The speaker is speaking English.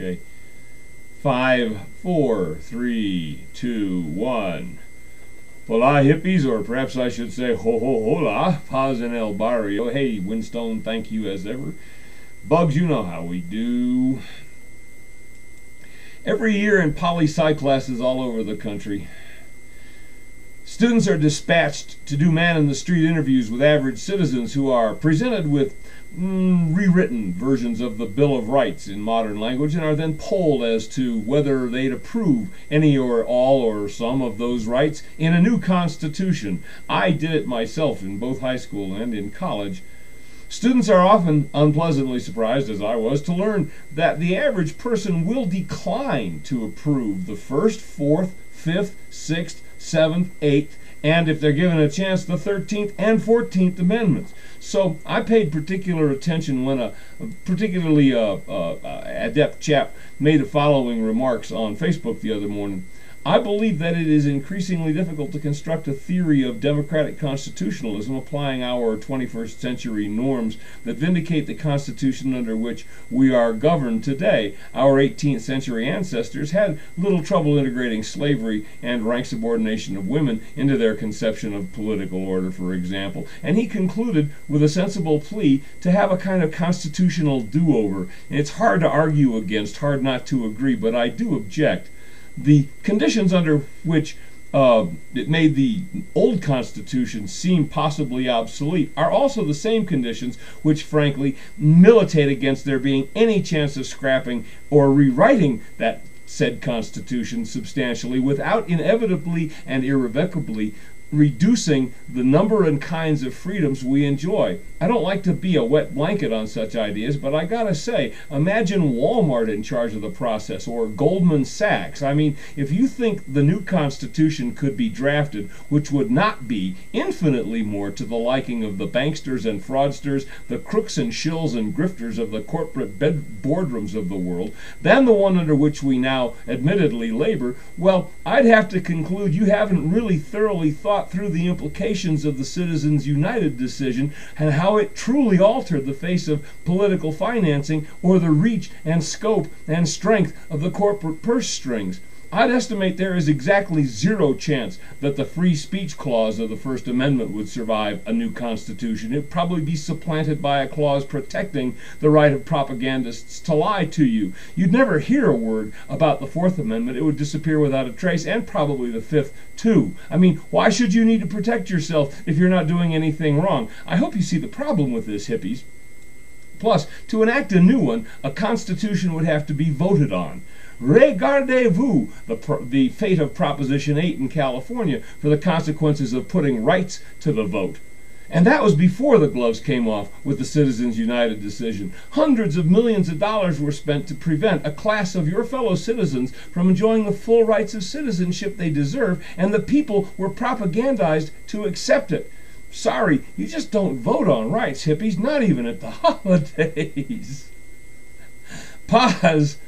Okay. 5, 4, 3, 2, 1. Hola, hippies, or perhaps I should say ho ho hola, paz en el barrio. Hey, Winstone, thank you as ever. Bugs, you know how we do. Every year in poli-sci classes all over the country, students are dispatched to do man-in-the-street interviews with average citizens who are presented with rewritten versions of the Bill of Rights in modern language and are then polled as to whether they'd approve any or all or some of those rights in a new constitution. I did it myself in both high school and in college. Students are often unpleasantly surprised, as I was, to learn that the average person will decline to approve the 1st, 4th, 5th, 6th, 7th, 8th, and if they're given a chance, the 13th and 14th Amendments. So I paid particular attention when a particularly adept chap made the following remarks on Facebook the other morning. I believe that it is increasingly difficult to construct a theory of democratic constitutionalism applying our 21st century norms that vindicate the constitution under which we are governed today. Our 18th century ancestors had little trouble integrating slavery and rank subordination of women into their conception of political order, for example. And he concluded with a sensible plea to have a kind of constitutional do-over. And it's hard to argue against, hard not to agree, but I do object. The conditions under which it made the old Constitution seem possibly obsolete are also the same conditions which, frankly, militate against there being any chance of scrapping or rewriting that said Constitution substantially without inevitably and irrevocably reducing the number and kinds of freedoms we enjoy. I don't like to be a wet blanket on such ideas, but I gotta say, imagine Walmart in charge of the process, or Goldman Sachs. I mean, if you think the new Constitution could be drafted, which would not be infinitely more to the liking of the banksters and fraudsters, the crooks and shills and grifters of the corporate boardrooms of the world, than the one under which we now admittedly labor, well, I'd have to conclude you haven't really thoroughly thought through the implications of the Citizens United decision and how it truly altered the face of political financing or the reach and scope and strength of the corporate purse strings. I'd estimate there is exactly zero chance that the free speech clause of the First Amendment would survive a new constitution. It'd probably be supplanted by a clause protecting the right of propagandists to lie to you. You'd never hear a word about the Fourth Amendment. It would disappear without a trace, and probably the Fifth, too. I mean, why should you need to protect yourself if you're not doing anything wrong? I hope you see the problem with this, hippies. Plus, to enact a new one, a constitution would have to be voted on. Regardez-vous the fate of Proposition 8 in California for the consequences of putting rights to the vote. And that was before the gloves came off with the Citizens United decision. Hundreds of millions of dollars were spent to prevent a class of your fellow citizens from enjoying the full rights of citizenship they deserve, and the people were propagandized to accept it. Sorry, you just don't vote on rights, hippies, not even at the holidays. Paz